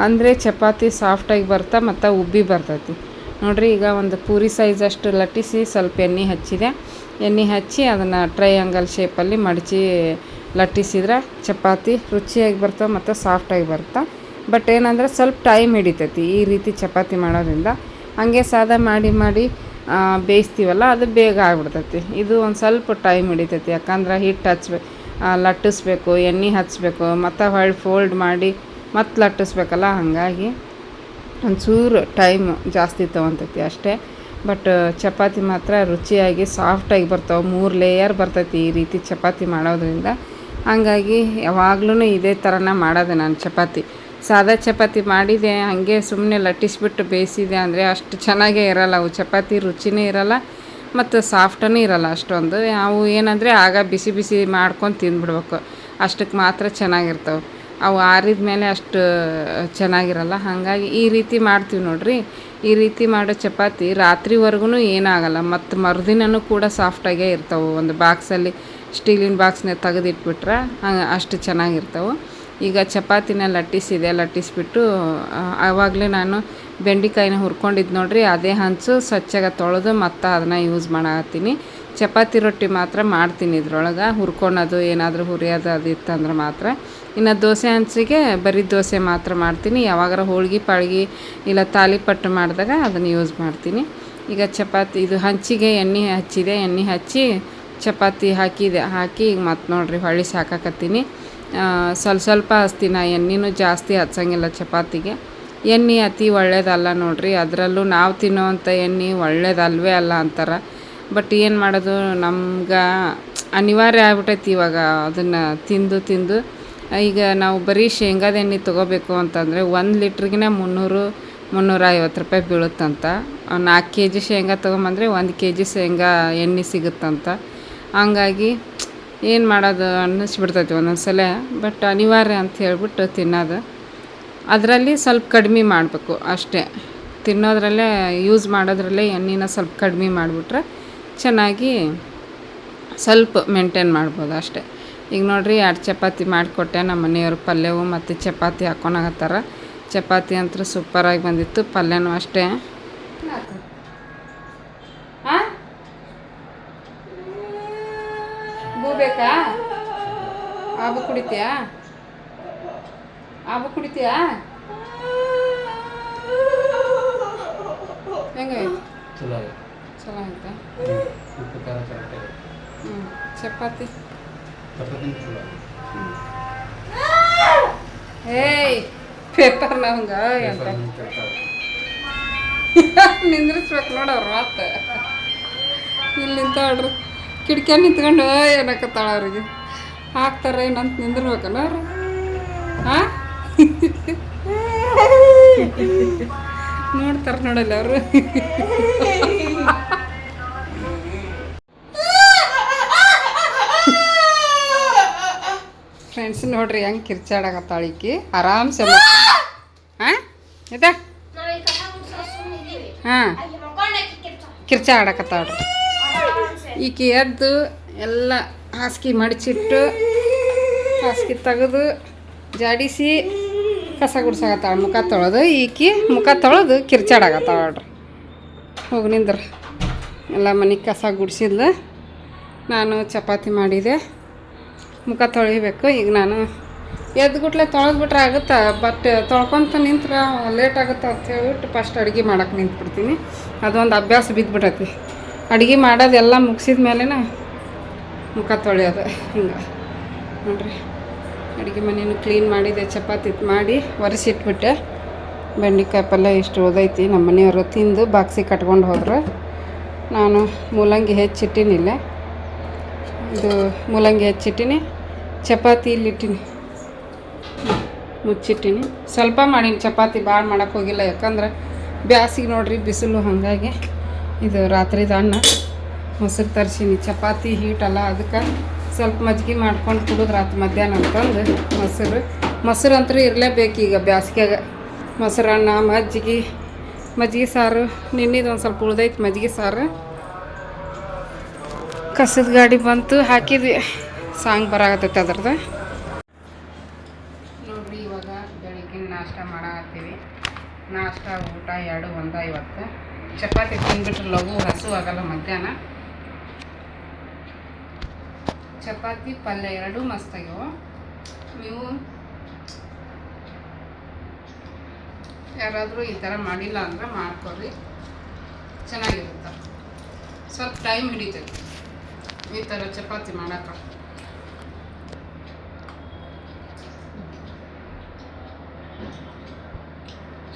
ಅಂದರೆ ಚಪಾತಿ ಸಾಫ್ಟಾಗಿ ಬರ್ತಾ ಮತ್ತು ಉಬ್ಬಿ ಬರ್ತೈತಿ ನೋಡಿರಿ. ಈಗ ಒಂದು ಪೂರಿ ಸೈಜಷ್ಟು ಲಟ್ಟಿಸಿ ಸ್ವಲ್ಪ ಎಣ್ಣೆ ಹಚ್ಚಿ ಅದನ್ನು ಟ್ರಯಾಂಗಲ್ ಶೇಪಲ್ಲಿ ಮಡಚಿ ಲಟ್ಟಿಸಿದ್ರೆ ಚಪಾತಿ ರುಚಿಯಾಗಿ ಬರ್ತವೆ ಮತ್ತು ಸಾಫ್ಟಾಗಿ ಬರುತ್ತೆ. ಬಟ್ ಏನಂದರೆ ಸ್ವಲ್ಪ ಟೈಮ್ ಹಿಡಿತೈತಿ ಈ ರೀತಿ ಚಪಾತಿ ಮಾಡೋದ್ರಿಂದ. ಹಾಗೆ ಸಾದಾ ಮಾಡಿ ಬೇಯಿಸ್ತೀವಲ್ಲ, ಅದು ಬೇಗ ಆಗಿಬಿಡ್ತೈತಿ. ಇದು ಒಂದು ಸ್ವಲ್ಪ ಟೈಮ್ ಹಿಡಿತೈತಿ, ಯಾಕಂದ್ರೆ ಹಿಟ್ಟು ಲಟ್ಟಿಸ್ಬೇಕು, ಎಣ್ಣೆ ಹಚ್ಚಬೇಕು, ಮತ್ತು ಹೊಳ್ಳಿ ಫೋಲ್ಡ್ ಮಾಡಿ ಮತ್ತು ಲಟ್ಟಿಸ್ಬೇಕಲ್ಲ. ಹಾಗಾಗಿ ಒಂಚೂರು ಟೈಮ್ ಜಾಸ್ತಿ ತೊಗೊತೈತಿ ಅಷ್ಟೇ. ಬಟ್ ಚಪಾತಿ ಮಾತ್ರ ರುಚಿಯಾಗಿ ಸಾಫ್ಟಾಗಿ ಬರ್ತಾವೆ. 3 ಲೇಯರ್ ಬರ್ತೈತಿ ಈ ರೀತಿ ಚಪಾತಿ ಮಾಡೋದ್ರಿಂದ. ಹಾಗಾಗಿ ಯಾವಾಗ್ಲೂ ಇದೇ ಥರನ ಮಾಡೋದು ನಾನು ಚಪಾತಿ. ಸಾದಾ ಚಪಾತಿ ಮಾಡಿದೆ ಹಾಗೆ ಸುಮ್ಮನೆ ಲಟ್ಟಿಸ್ಬಿಟ್ಟು ಬೇಯಿಸಿದೆ ಅಂದರೆ ಅಷ್ಟು ಚೆನ್ನಾಗೇ ಇರೋಲ್ಲ ಅವು. ಚಪಾತಿ ರುಚಿನೇ ಇರೋಲ್ಲ ಮತ್ತು ಸಾಫ್ಟೂ ಇರೋಲ್ಲ ಅಷ್ಟೊಂದು. ಅವು ಏನಂದರೆ ಆಗ ಬಿಸಿ ಬಿಸಿ ಮಾಡ್ಕೊಂಡು ತಿಂದ್ಬಿಡ್ಬೇಕು, ಅಷ್ಟಕ್ಕೆ ಮಾತ್ರ ಚೆನ್ನಾಗಿರ್ತವೆ. ಅವು ಆರಿದ ಮೇಲೆ ಅಷ್ಟು ಚೆನ್ನಾಗಿರಲ್ಲ. ಹಾಗಾಗಿ ಈ ರೀತಿ ಮಾಡ್ತೀವಿ ನೋಡಿರಿ. ಈ ರೀತಿ ಮಾಡೋ ಚಪಾತಿ ರಾತ್ರಿವರೆಗೂ ಏನಾಗಲ್ಲ, ಮತ್ತು ಮರುದಿನವೂ ಕೂಡ ಸಾಫ್ಟಾಗೇ ಇರ್ತವೆ. ಒಂದು ಬಾಕ್ಸಲ್ಲಿ ಸ್ಟೀಲಿನ ಬಾಕ್ಸ್ನ ತೆಗೆದಿಟ್ಬಿಟ್ರೆ ಅಷ್ಟು ಚೆನ್ನಾಗಿರ್ತವೆ. ಈಗ ಚಪಾತಿನ ಲಟ್ಟಿಸ್ಬಿಟ್ಟು ಆವಾಗಲೇ ನಾನು ಬೆಂಡೆಕಾಯಿನ ಹುರ್ಕೊಂಡಿದ್ದು ನೋಡಿರಿ, ಅದೇ ಹಂಚು ಸ್ವಚ್ಛಗೆ ತೊಳೆದು ಮತ್ತು ಅದನ್ನು ಯೂಸ್ ಮಾಡತ್ತೀನಿ. ಚಪಾತಿ ರೊಟ್ಟಿ ಮಾತ್ರ ಮಾಡ್ತೀನಿ ಇದ್ರೊಳಗೆ, ಹುರ್ಕೊಳೋದು ಏನಾದರೂ ಹುರಿಯೋದು ಅದು ಇತ್ತಂದ್ರೆ ಮಾತ್ರ. ಇನ್ನು ದೋಸೆ ಹಂಚಿಗೆ ಬರೀ ದೋಸೆ ಮಾತ್ರ ಮಾಡ್ತೀನಿ. ಯಾವಾಗಾರ ಹೋಳ್ಗೆ ಪಾಳ್ಗೆ ಇಲ್ಲ ತಾಲಿಪಟ್ಟು ಮಾಡಿದಾಗ ಅದನ್ನು ಯೂಸ್ ಮಾಡ್ತೀನಿ. ಈಗ ಚಪಾತಿ ಇದು ಹಂಚಿಗೆ ಎಣ್ಣೆ ಹಚ್ಚಿದೆ, ಎಣ್ಣೆ ಹಚ್ಚಿ ಚಪಾತಿ ಹಾಕಿ ಈಗ ಮತ್ತೆ ನೋಡಿರಿ ಹೊಳ್ಳಿ ಹಾಕಾಕತ್ತೀನಿ. ಸ್ವಲ್ಪ ಹಚ್ತೀನಿ, ಎಣ್ಣೆನೂ ಜಾಸ್ತಿ ಹಚ್ಚಂಗಿಲ್ಲ ಚಪಾತಿಗೆ. ಎಣ್ಣೆ ಅತಿ ಒಳ್ಳೇದಲ್ಲ ನೋಡಿರಿ, ಅದರಲ್ಲೂ ನಾವು ತಿನ್ನೋವಂಥ ಎಣ್ಣೆ ಒಳ್ಳೇದಲ್ವೇ ಅಲ್ಲ ಅಂತಾರೆ. ಬಟ್ ಏನು ಮಾಡೋದು, ನಮ್ಗೆ ಅನಿವಾರ್ಯ ಆಗ್ಬಿಟ್ಟೈತಿ ಇವಾಗ ಅದನ್ನು ತಿಂದು. ಈಗ ನಾವು ಬರೀ ಶೇಂಗಾದ ಎಣ್ಣೆ ತೊಗೋಬೇಕು ಅಂತಂದರೆ 1 ಲೀಟ್ರಿಗಿನ 300-350 ರೂಪಾಯಿ ಬೀಳುತ್ತಂತ. 4 kg ಶೇಂಗಾ ತೊಗೊಂಬಂದರೆ 1 kg ಶೇಂಗಾ ಎಣ್ಣೆ ಸಿಗುತ್ತಂತ. ಹಂಗಾಗಿ ಏನು ಮಾಡೋದು ಅನ್ನಿಸ್ಬಿಡ್ತೈತಿ ಒಂದೊಂದು ಸಲ. ಬಟ್ ಅನಿವಾರ್ಯ ಅಂತ ಹೇಳ್ಬಿಟ್ಟು ತಿನ್ನೋದು. ಅದರಲ್ಲಿ ಸ್ವಲ್ಪ ಕಡಿಮೆ ಮಾಡಬೇಕು ಅಷ್ಟೇ. ತಿನ್ನೋದ್ರಲ್ಲೇ ಯೂಸ್ ಮಾಡೋದ್ರಲ್ಲೇ ಎಣ್ಣೆನ ಸ್ವಲ್ಪ ಕಡಿಮೆ ಮಾಡಿಬಿಟ್ರೆ ಚೆನ್ನಾಗಿ ಸ್ವಲ್ಪ ಮೇಂಟೈನ್ ಮಾಡ್ಬೋದು ಅಷ್ಟೇ. ಈಗ ನೋಡಿರಿ 2 ಚಪಾತಿ ಮಾಡಿಕೊಟ್ಟೆ ನಮ್ಮ ಮನೆಯವ್ರು. ಪಲ್ಯವು ಮತ್ತು ಚಪಾತಿ ಹಾಕ್ಕೊಳಕತ್ತಾರ. ಚಪಾತಿ ಅಂತೂ ಸೂಪರಾಗಿ ಬಂದಿತ್ತು, ಪಲ್ಯನೂ ಅಷ್ಟೇ. ಬೇಕಾ? ಆಬು ಕುಡಿತೀಯಾ? ಹೆಂಗಾಯ್ತು? ಚಲೋ ಆಯ್ತಾ? ಚಪಾತಿ ಏಯ್ ಪೇಪರ್ ನಮ್ಗ ಅಂತ ನಿಂದ್ರಿಸ್ಬೇಕು ನೋಡವ್ರು. ಮತ್ತೆ ಇಲ್ಲಿ ನಿಂತಾಳ್ರಿ, ಕಿಟಕಿಯ ನಿಂತ್ಕೊಂಡು ಏನಕತ್ತಾಳ ಅವ್ರಿಗೆ ಹಾಕ್ತಾರೆ ಏನಂತ ನಿಂದಿರ್ಬೇಕಲ್ಲ ಅವ್ರು. ಹಾಂ ನೋಡ್ತಾರೆ ನೋಡಲ್ಲ ಅವರು. ಫ್ರೆಂಡ್ಸ್ ನೋಡ್ರಿ ಹೆಂಗೆ ಕಿರ್ಚಾಡಕತ್ತಾಳಿಕಿ ಆರಾಮ್ಸೆ. ಹಾಂ ಇದೆ ಹಾಂ ಕಿರ್ಚಾಡಕತ್ತಾಳ್ರಿ. ಈಕಿ ಎದ್ದು ಎಲ್ಲ ಹಾಸಿಗೆ ಮಡಚಿಟ್ಟು ಹಾಸಿಗೆ ತೆಗೆದು ಜಾಡಿಸಿ ಕಸ ಗುಡ್ಸಾಕತ್ತಾಳ. ಮುಖ ತೊಳೆದು ಈಕಿ ಮುಖ ತೊಳೆದು ಕಿರ್ಚಾಡಕತ್ತಾಳ್ರಿ. ಹೋಗಿ ನಿಂದ್ರ ಎಲ್ಲ ಮನೆ ಕಸ ಗುಡಿಸಿದ್ಲು. ನಾನು ಚಪಾತಿ ಮಾಡಿದೆ, ಮುಖ ತೊಳಿಬೇಕು. ಈಗ ನಾನು ಎದ್ಗುಟ್ಲೆ ತೊಳೆದ್ಬಿಟ್ರೆ ಆಗುತ್ತೆ, ಬಟ್ ತೊಳ್ಕೊತ ನಿಂತ್ರೆ ಲೇಟ್ ಆಗುತ್ತೆ ಅಂತ ಹೇಳ್ಬಿಟ್ಟು ಫಸ್ಟ್ ಅಡುಗೆ ಮಾಡೋಕೆ ನಿಂತ್ಬಿಡ್ತೀನಿ. ಅದೊಂದು ಅಭ್ಯಾಸ ಬಿದ್ದುಬಿಟ್ಟೈತಿ. ಅಡುಗೆ ಮಾಡೋದೆಲ್ಲ ಮುಗಿಸಿದ ಮೇಲೇ ಮುಖ ತೊಳೆಯೋದು. ಹಿಂಗೆ ನೋಡ್ರಿ, ಅಡುಗೆ ಮನೇನು ಕ್ಲೀನ್ ಮಾಡಿದೆ, ಚಪಾತಿ ಮಾಡಿ ಒರೆಸಿಟ್ಬಿಟ್ಟೆ. ಬೆಂಡೆಕಾಯಿ ಪಲ್ಯ ಇಷ್ಟು ಉಳಿದೈತಿ. ನಮ್ಮ ಮನೆಯವರು ತಿಂದು ಬಾಕ್ಸಿಗೆ ಕಟ್ಕೊಂಡು ಹೋದ್ರೆ ನಾನು ಮೂಲಂಗಿ ಹೆಚ್ಚಿಟ್ಟಿನಿಲ್ಲ. ಇದು ಮೂಲಂಗಿ ಹೆಚ್ಚಿಟ್ಟಿನಿ, ಚಪಾತಿ ಇಲ್ಲಿಟ್ಟಿನಿ, ಮುಚ್ಚಿಟ್ಟಿನಿ. ಸ್ವಲ್ಪ ಮಾಡೀನಿ ಚಪಾತಿ, ಭಾಳ ಮಾಡೋಕ್ಕೆ ಹೋಗಿಲ್ಲ. ಯಾಕಂದ್ರೆ ಬ್ಯಾಸಿಗೆ ನೋಡ್ರಿ ಬಿಸಿಲು. ಹಾಗಾಗಿ ಇದು ರಾತ್ರಿದ ಅನ್ನ ಮೊಸರು ತರಿಸೀನಿ. ಚಪಾತಿ ಹೀಟಲ್ಲ, ಅದಕ್ಕೆ ಸ್ವಲ್ಪ ಮಜ್ಜಿಗೆ ಮಾಡ್ಕೊಂಡು ಕುಡಿದ್ರೆ ರಾತ್ರಿ ಮಧ್ಯಾಹ್ನ ಅಂತಂದು ಮೊಸರು ಅಂತೂ ಇರಲೇಬೇಕು ಈಗ ಬ್ಯಾಸಿಗ್ಯಾಗ. ಮೊಸರನ್ನ ಮಜ್ಜಿಗೆ ಸಾರು. ನಿನ್ನಿದು ಒಂದು ಸ್ವಲ್ಪ ಉಳ್ದೈತಿ ಮಜ್ಜಿಗೆ ಸಾರು. ಕಸದ ಗಾಡಿ ಬಂತು, ಹಾಕಿದ್ವಿ. ಸಾಂಗ್ ಬರಾಕತ್ತೈತೆ ಅದ್ರದ್ದು. ನೋಡ್ರಿ, ಇವಾಗ ಬೆಳಿಗ್ಗೆ ನಾಷ್ಟ ಮಾಡಾಕತ್ತೀವಿ. ನಾಷ್ಟ ಊಟ 2 ಒಂದ ಇವತ್ತು. ಚಪಾತಿ ತಿಂದ್ಬಿಟ್ರೆ ಲಘು ಹಸು ಆಗಲ್ಲ ಮಧ್ಯಾಹ್ನ. ಚಪಾತಿ ಪಲ್ಯ 2 ಮಸ್ತಾಗ್ಯವ. ನೀವು ಯಾರಾದರೂ ಈ ಥರ ಮಾಡಿಲ್ಲ ಅಂದ್ರೆ ಮಾಡ್ಕೊಳ್ರಿ, ಚೆನ್ನಾಗಿರುತ್ತೆ. ಸ್ವಲ್ಪ ಟೈಮ್ ಹಿಡಿತೈತಿ ಈ ಥರ ಚಪಾತಿ ಮಾಡೋಕೆ.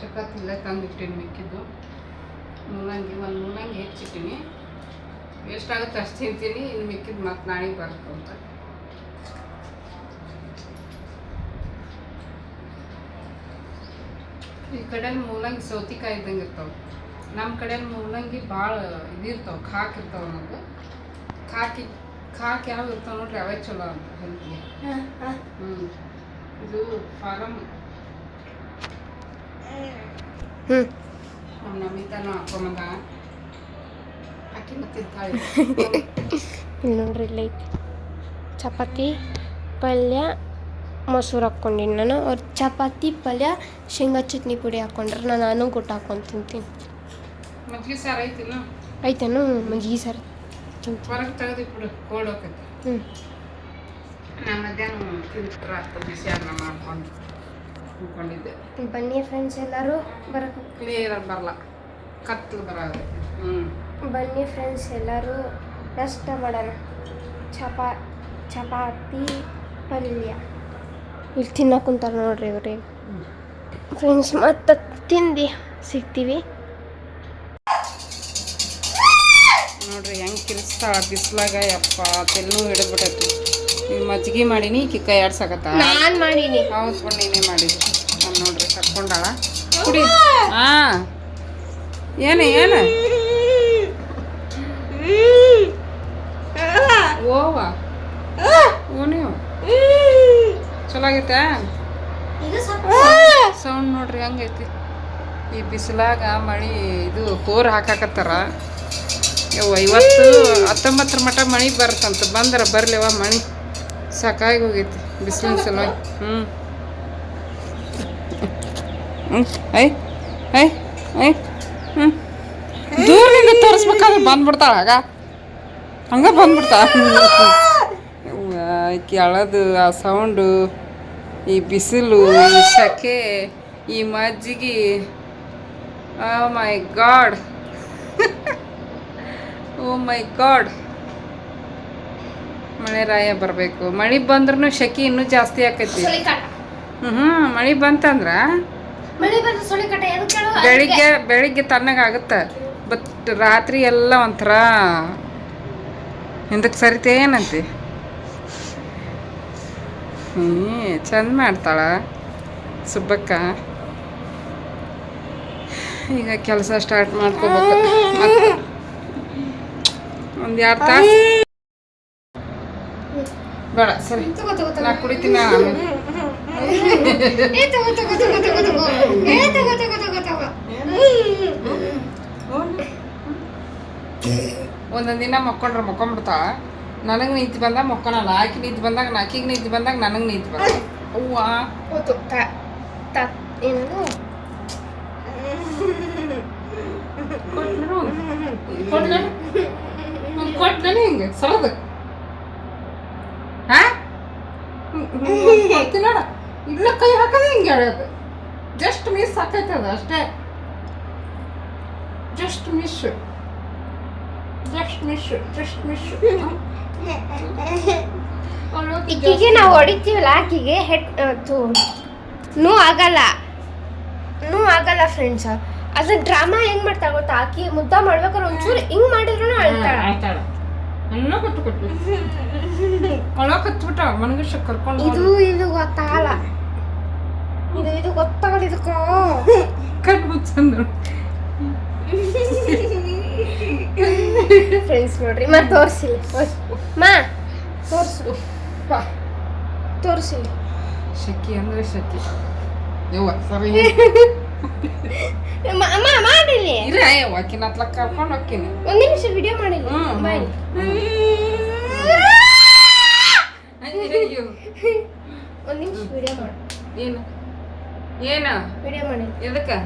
ಚಪಾತಿ ಇಲ್ಲ ತಂದಿಟ್ಟೇನು ಮಿಕ್ಕಿದ್ದು. ಮೂಲಂಗಿ ಒಂದು ಮೂಲಂಗಿ ಹೆಚ್ಚಿಟ್ಟಿನಿ, ಎಷ್ಟಾಗುತ್ತೆ ಅಷ್ಟು ತಿಂತೀನಿ. ಇನ್ನು ಮಿಕ್ಕಿದ್ದು ಮತ್ತೆ ನಾಳೆಗೆ ಬರ್ತಂತ. ಈ ಕಡೆ ಮೂಲಂಗಿ ಸೌತಿಕಾಯಿ ಇದ್ದಂಗೆ ಇರ್ತಾವೆ. ನಮ್ಮ ಕಡೆ ಮೂಲಂಗಿ ಭಾಳ ಇದಿರ್ತಾವೆ, ಇರ್ತಾವೆ. ನಮ್ಗೆ ಖಾಕ್ ಯಾವ ಇರ್ತಾವೆ ನೋಡ್ರಿ, ಅವೇ ಚಲೋ ಅಂತ ಹೆಲ್ತಿಗೆ. ಇದು ಫಾರಮ್ ನಮ್ಮ ನಮಿತಾನು ಹಾಕೊಂಬಂದ ಅಕ್ಕಿ ಮತ್ತಿರ್ತಾಳೆ. ಇಲ್ಲಿ ನೋಡ್ರಿ, ಇಲ್ಲಿ ಚಪಾತಿ ಪಲ್ಯ ಮೊಸರು ಹಾಕ್ಕೊಂಡಿನಿ ನಾನು. ಅವ್ರು ಚಪಾತಿ ಪಲ್ಯ ಶೇಂಗಾ ಚಟ್ನಿ ಪುಡಿ ಹಾಕ್ಕೊಂಡ್ರೆ ನಾನು ಗೊಟ್ಟು ಹಾಕ್ಕೊಂಡು ತಿಂತೀನಿ. ಮಜ್ಜಿಗೆ ಸಾರು ಐತಿಲ್ಲ? ಐತೇನು ಮಜ್ಜಿಗೆ ಸಾರು ಹೊರಗೆ ತೆಗೆದಿಟ್ಬಿಡು, ಕೋಲ್ಡ್ ಹೋಗ್ತೈತಿ. ನಾನು ಮಧ್ಯಾಹ್ನ ತಿಂದ್ರೆ ಬಿಸಿ ಅನ್ನ ಮಾಡ್ಕೊಂಡು ಅಂದ್ಕೊಂಡಿದ್ದೆ. ಬನ್ನಿ ಫ್ರೆಂಡ್ಸ್ ಎಲ್ಲರೂ ಬರೋಕೆ ಕ್ಲಿಯರ್ ಬರಲ್ಲ, ಕತ್ತಲು ಬರೋದು. ಬನ್ನಿ ಫ್ರೆಂಡ್ಸ್ ಎಲ್ಲರೂ ನಾಷ್ಟ ಮಾಡೋಣ. ಚಪಾತಿ ಪಲ್ಯ ಇಲ್ಲಿ ತಿನ್ನಕ್ಕೆ ಕುಂತಾರೆ ನೋಡ್ರಿ ಇವ್ರಿ ಫ್ರೆಂಡ್ಸ್. ಮತ್ತೆ ತಿಂದು ಸಿಗ್ತೀವಿ ನೋಡ್ರಿ ಹೆಂಗೆ ಕಿರಿಸ್ತಾಳ ಬಿಸ್ಲಾಗ. ಯಪ್ಪ ತೆಲ್ಲು ಹಿಡಿದ್ಬಿಟ್ಟೈತಿ. ನೀವು ಮಜ್ಜಿಗೆ ಮಾಡೀನಿ, ಈಕಿ ಕೈ ಆಡ್ಸಕತ್ತ. ನಾನು ಮಾಡೀನಿ. ಹೌದು, ನೀನೇ ಮಾಡಿದ್ರಿ. ನಾನು ನೋಡ್ರಿ ಕಟ್ಕೊಂಡಾಳ ಕುಡಿ. ಹಾಂ, ಏನು ಓವಾ ಓ ನೀವು ಚಲೋ ಆಗೈತೆ. ಸೌಂಡ್ ನೋಡ್ರಿ ಹಂಗೈತಿ. ಈ ಬಿಸಿಲಾಗ ಮಳೆ ಇದು ಕೋರ್ ಹಾಕಾಕತ್ತಾರ. ಇವತ್ತು 19 ಮಟ್ಟ ಮಳೆ ಬರುತ್ತಂತ. ಬಂದ್ರೆ ಬರ್ಲಿವ ಮಳೆ ಸಾಕಾಗಿ ಹೋಗೈತಿ ಬಿಸಿಲಿನ ಸಲುವಾಗಿ. ದೂರದಿಂದ ತೋರಿಸ್ಬೇಕಾದ್ರೆ ಬಂದ್ಬಿಡ್ತಾಳ. ಹಂಗೆ ಬಂದ್ಬಿಡ್ತಾಳ. ಕೆಳದು ಆ ಸೌಂಡು, ಈ ಬಿಸಿಲು, ಈ ಸೆಕೆ, ಈ ಮಜ್ಜಿಗೆ. ಓ ಮೈ ಗಾಡ್, ಓ ಮೈ ಗಾಡ್. ಮಳೆ ರಾಯ ಬರಬೇಕು. ಮಳೆ ಬಂದ್ರೂ ಶೆಕೆ ಇನ್ನೂ ಜಾಸ್ತಿ ಆಕೈತಿ. ಮಳೆ ಬಂತಂದ್ರೆ ಬೆಳಿಗ್ಗೆ ತಣ್ಣಗಾಗುತ್ತೆ. ಬಟ್ ರಾತ್ರಿ ಎಲ್ಲ ಒಂಥರ ಹಿಂದಕ್ಕೆ ಸರಿತೆ ಏನಂತೆ. ಚಂದ ಮಾಡ್ತಾಳ ಸುಬ್ಬಕ್ಕ. ಈಗ ಕೆಲಸ ಸ್ಟಾರ್ಟ್ ಮಾಡ್ಕೋಬೇಕು. ಒಂದು 2 ತಾಸು ಬೇಡ, ಸರಿ ನಾ ಕುಡಿತೀನಿ. ಒಂದೊಂದು ದಿನ ಮಕ್ಕೊಂಡ್ಬಿಡ್ತಾಳ. ನನಗೆ ನಿಂತು ಬಂದಾಗ ಮಕ್ಕೊಳಲ್ಲ. ಆಕಿ ನಿಂತು ಬಂದಾಗ ಆಕಿಗೆ ನಿಂತು ಬಂದಾಗ ನನಗೆ ನಿಂತು ಬರ. ಅವ್ವ ಕೊಟ್ಟು ಹಿಂಗೆ ಸರದು ಕೊಡ್ತೀನಿ ನೋಡ. ಇಲ್ಲ ಕೈ ಹಾಕದ ಹಿಂಗೆ ಹೇಳೋದು. ಜಸ್ಟ್ ಮಿಸ್ ಹಾಕೈತದ ಅಷ್ಟೇ. Just miss. ಈಕಿಗೆ ನಾವು ಹೊಡಿತೀವಲ್ಲ, ಆಕಿಗೆ ನೋವು ಆಗಲ್ಲ ಫ್ರೆಂಡ್ಸ್. ಅದು ಡ್ರಾಮಾ ಹೆಂಗ್ ಮಾಡ್ತಾಳ ಗೊತ್ತಾ? ಆಕಿ ಮುದ್ದ ಮಾಡ್ಬೇಕಾದ್ರೆ ಒಂಚೂರು ಹಿಂಗ್ ಮಾಡಿದ್ರು ಅಳ್ತಾಳ. ಇದು ಗೊತ್ತಾಗಲ್ಲ. ಇದು ಗೊತ್ತಾಗಲ್ಲ. ಇದಕ್ಕ ಕಟ್ಬಿಟ್ಟು ಫ್ರೆಂಡ್ಸ್ ನೋಡ್ರಿ, ಮತ್ತೆ ತೋರಿಸಿಲ್ಲ. ತೋರಿಸಿಲ್ಲ. ಶೆಕಿ ಅಂದ್ರೆ ಶೆಕಿ. ಯವ್ವ ಸರಿ ಮಾಡಿಲ್ಲ. ಇಲ್ಲ ಯವ್ವಕಿನ ಹತ್ಲಕ್ಕ ಕರ್ಕೊಂಡು ಹೋಗ್ತೀನಿ. 1 ನಿಮಿಷ ವಿಡಿಯೋ ಮಾಡಿಲ್ಲ. ಬಾಯ್. 1 ನಿಮಿಷ ವಿಡಿಯೋ ಮಾಡಿ. ಏನು ವಿಡಿಯೋ ಮಾಡಿ. ಎದಕ್ಕೆ?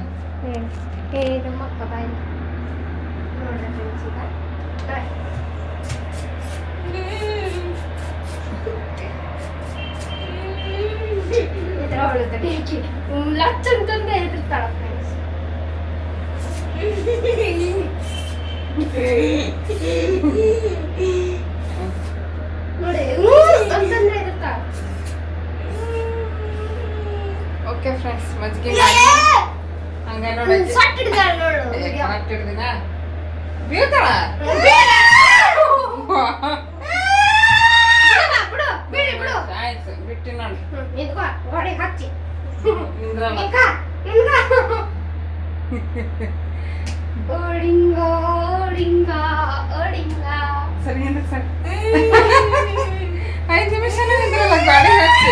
ನಮ್ಮ ಅಕ್ಕ ಬಾಯ್ ನೋಡ್ರಿ ಫ್ರೆಂಡ್ಸ್. ಈಗ ಲಚ್ ಅಂತಂದ್ರೆ ಹೆದರ್ತಾಳ ಫ್ರೆಂಡ್ಸ್. ನೋಡಿ ಅಂತಂದ್ರೆ ಹೆದರ್ತಾಳ. ಓಕೆ ಫ್ರೆಂಡ್ಸ್, ಮಜ್ಜಿಗೆ ಹಂಗ ನೋಡಿ. ಸಟ್ ಹಿಡಿದಾಳ ನೋಡು. ಕರೆಕ್ಟ್ ಹಿಡ್ದಿನ ಬೀಳ್ತಾಳ ಆಯ್ತು ಬಿಟ್ಟಿ ನೋಡಿ ನಿಂದ್ರಲ್ಲ ಸರಿ ಹಿಂದಕ್ಕೆ ಸರಿ 5 ನಿಮಿಷ ನಿಂದ್ರಲ್ಲ ಗಾಡಿ ಹಚ್ಚಿ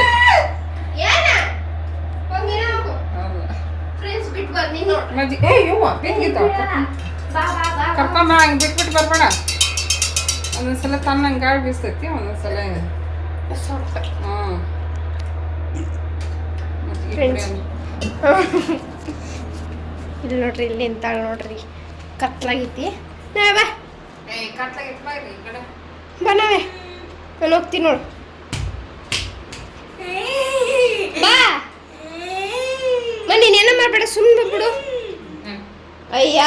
ಮಜ್ಜಿ ಏ ಯವ್ವ ಬಿದ್ದಿದ್ದಾವ ಕರ್ಕೊಂಬ ಹಂಗೆ ಬಿಟ್ಬಿಟ್ಟು ಬರ್ಬೇಡ ಒಂದೊಂದ್ಸಲ ತನ್ನಂಗೆ ಗಾಳಿ ಬೀಸ್ತೈತಿ ಒಂದೊಂದ್ಸಲ ಹಾಂ ಇಲ್ಲಿ ನೋಡ್ರಿ ಇಲ್ಲಿ ನಿಂತಾಳ ನೋಡ್ರಿ ಕತ್ಲಾಗೈತಿ ಬಾ ಕತ್ಲಾಗೈತಿ ಬಾ ಈ ಕಡೆ ಬಾ ನಾವೇ ನಾನು ಹೋಗ್ತೀನಿ ನೋಡು ಬಾ ನೀನ್ ಏನೋ ಮಾಡ್ಬೇಡ ಸುಮ್ಮನೆ ಬಿಡು ಅಯ್ಯ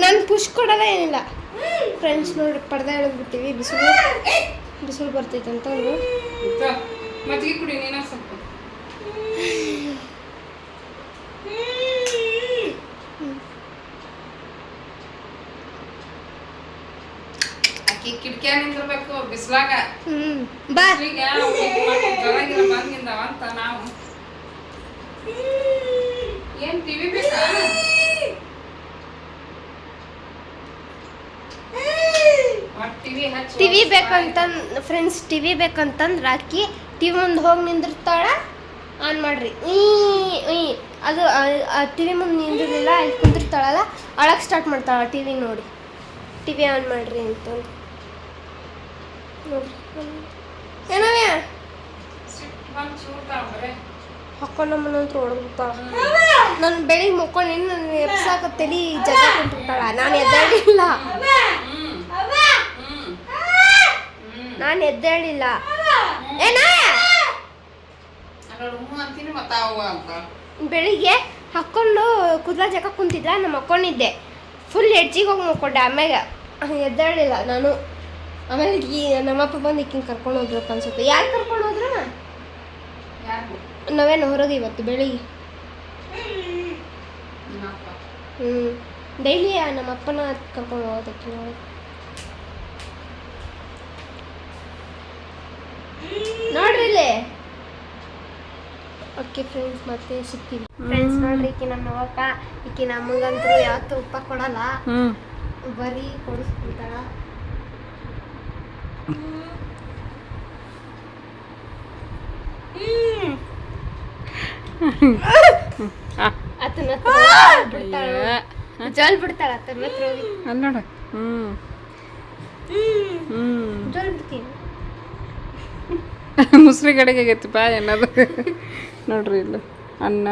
ನಾನು ಪುಷ್ ಕೊಡೋದ ಏನಿಲ್ಲ ಫ್ರೆಂಡ್ಸ್ ನೋಡಿ ಪರ್ದೆ ಎಳೆದ್ಬಿಟ್ಟಿವಿ ಬಿಸಿಲು ಬರ್ತೈತೆ ಅಂತ ಮಜ್ಜಿಗೆ ಕುಡಿ ನೀನ ಸ್ವಲ್ಪ ಆಕಿ ಕಿಟಕಿಯ ನಿಂದಿರ್ಬೇಕು ಬಿಸ್ಲಾಗ ಬಾ ಜೊಳಗಿನ ಬಂದಿಂದವ ಅಂತ ನಾವು ಏನ್ ಟಿವಿ ಬೇಕಾ ಟಿವಿ ಬೇಕಂತ ಫ್ರೆಂಡ್ಸ್ ಟಿವಿ ಬೇಕಂತಂದ್ರೆ ಆಕಿ ಟಿವಿ ಮುಂದೆ ಹೋಗಿ ನಿಂದಿರ್ತಾಳ ಆನ್ ಮಾಡ್ರಿ ಅದು ಟಿವಿ ಮುಂದೆ ನಿಂದಿರಲಿಲ್ಲ ಅಲ್ಲಿ ಕುಂದಿರ್ತಾಳಲ್ಲ ಅಳಕ್ಕೆ ಸ್ಟಾರ್ಟ್ ಮಾಡ್ತಾಳ ಟಿವಿ ನೋಡಿ ಟಿವಿ ಆನ್ ಮಾಡ್ರಿ ಅಂತಂದು ನೋಡ್ರಿ ಏನವ್ಯ ಹಾಕೊಂಡು ನಮ್ಮನ್ನಂತೂ ಹೊಡೆದ್ಬಿಡ್ತಾಳ ನಾನು ಬೆಳಿಗ್ಗೆ ಮುಕ್ಕೊಂಡು ನನ್ನ ಎಪ್ಸಾಕ ತಲೆ ಜಗ ಕುಂತಿರ್ತಾಳ ನಾನು ಎದ್ದೇಳಿಲ್ಲ ನಾನು ಎದ್ದೇಳಿಲ್ಲ ಬೆಳಿಗ್ಗೆ ಹಾಕ್ಕೊಂಡು ಕುದ್ಲ ಜಗ ಕುಂತಿದ್ಲ ನಾನು ಮಕ್ಕೊಂಡಿದ್ದೆ ಫುಲ್ ಎಡ್ಜಿಗೆ ಹೋಗಿ ಮಕ್ಕೊಂಡೆ ಆಮ್ಯಾಗ ಎದ್ದೇಳಿಲ್ಲ ನಾನು ಆಮೇಲೆ ನಮ್ಮಪ್ಪ ಬಂದು ಈಕಿನ ಕರ್ಕೊಂಡು ಹೋದ್ರು ಅನ್ಸುತ್ತೆ ಯಾರು ಕರ್ಕೊಂಡು ಹೋದ್ರ ನಾವೇನು ಹೊರಗೆ ಇವತ್ತು ಬೆಳಿಗ್ಗೆ ಡೈಲಿ ನಮ್ಮಪ್ಪನ ಕರ್ಕೊಂಡು ಹೋಗೋದಕ್ಕೆ ನೋಡ್ರಿ ಇಲ್ಲಿ ಓಕೆ ಫ್ರೆಂಡ್ಸ್ ಮತ್ತೆ ಸಿಗ್ತೀವಿ ಫ್ರೆಂಡ್ಸ್ ನೋಡ್ರಿ ಈಕಿ ನಮ್ಮ ಅವ್ವಕ್ಕ ಈಕಿ ನಮಗಂತೂ ಯಾವತ್ತೂ ಉಪ್ಪ ಕೊಡಲ್ಲ ಬರೀ ಕೊಡಿಸ್ಬಿಡ್ತಾಳ ಜೋಲ್ ಬಿಡ್ತಾಳ ಆತನ ಹತ್ರ ಹೋಗಿ ಅಲ್ಲೋಡ ಜೋಲ್ ಬಿಡ್ತೀನಿ ಮುಸ್ರಿ ಕಡೆಗೆ ಆಗೈತಿಪ್ಪ ಏನದು ನೋಡ್ರಿ ಇಲ್ಲ ಅನ್ನ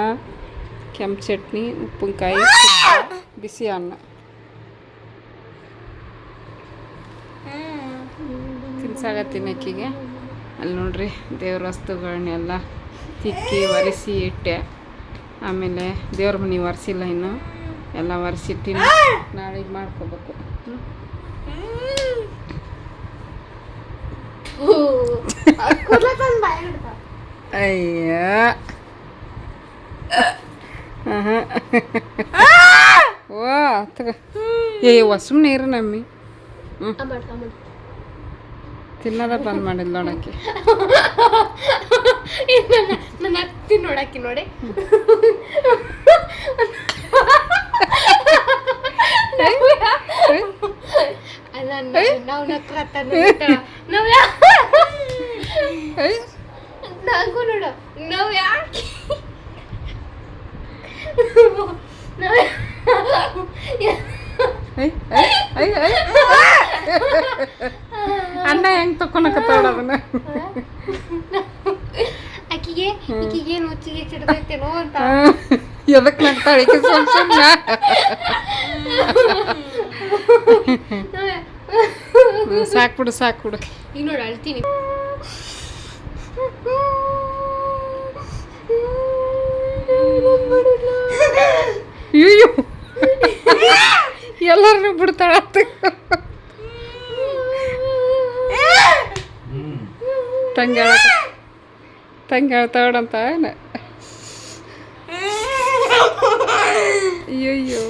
ಕೆಂಪು ಚಟ್ನಿ ಉಪ್ಪಿನಕಾಯಿ ಬಿಸಿ ಅನ್ನ ತಿನ್ಸಾಗತ್ತೀನಿ ಅಕ್ಕಿಗೆ ಅಲ್ಲಿ ನೋಡ್ರಿ ದೇವ್ರ ವಸ್ತುಗಳನ್ನೆಲ್ಲ ತಿಕ್ಕಿ ಒರೆಸಿ ಇಟ್ಟೆ ಆಮೇಲೆ ದೇವ್ರ ಮನೆ ಒರೆಸಿಲ್ಲ ಇನ್ನು ಎಲ್ಲ ಒರೆಸಿಟ್ಟಿನಿ ನಾಳೆಗೆ ಮಾಡ್ಕೋಬೇಕು ಅಯ್ಯ ಓ ತಗ ಏ ಸುಮ್ಮನೆ ಇರು ನಮ್ಮಿ ತಿನ್ನೋದ ಬಂದ್ ಮಾಡಿಲ್ಲ ನೋಡಕ್ಕೆ ನನ್ನ ಅತ್ತಿ ನೋಡಕ್ಕೆ ನೋಡಿ ಅಲ್ಲ ನಾವು ನಕ್ರತ್ತ ನಂಗೂ ನೋಡು ನಾವು ಯಾಕೆ ಅಣ್ಣ ಹೆಂಗ್ ತಕೊಳಕತ್ತಾಳ ಅದನ್ನ ಆಕಿಗೆ ಈಕಿಗೇನು ಹುಚ್ಚಿಗೆ ಚಿಡ್ದೈತೇನೋ ಅಂತ ಎದಕ್ ನಗ್ತಾಳೆ ಈಕೆ ಸುಮ್ನೆ ಸಾಕ್ಬಿಡು ಈಗ ನೋಡಿ ಅಳ್ತೀನಿ ಅಯ್ಯೋ ಎಲ್ಲರನ್ನೂ ಬಿಡ್ತಾಳ ತಂಗಿ ಹೇಳ್ತಾಳಂತ ಅಯ್ಯಯ್ಯೋ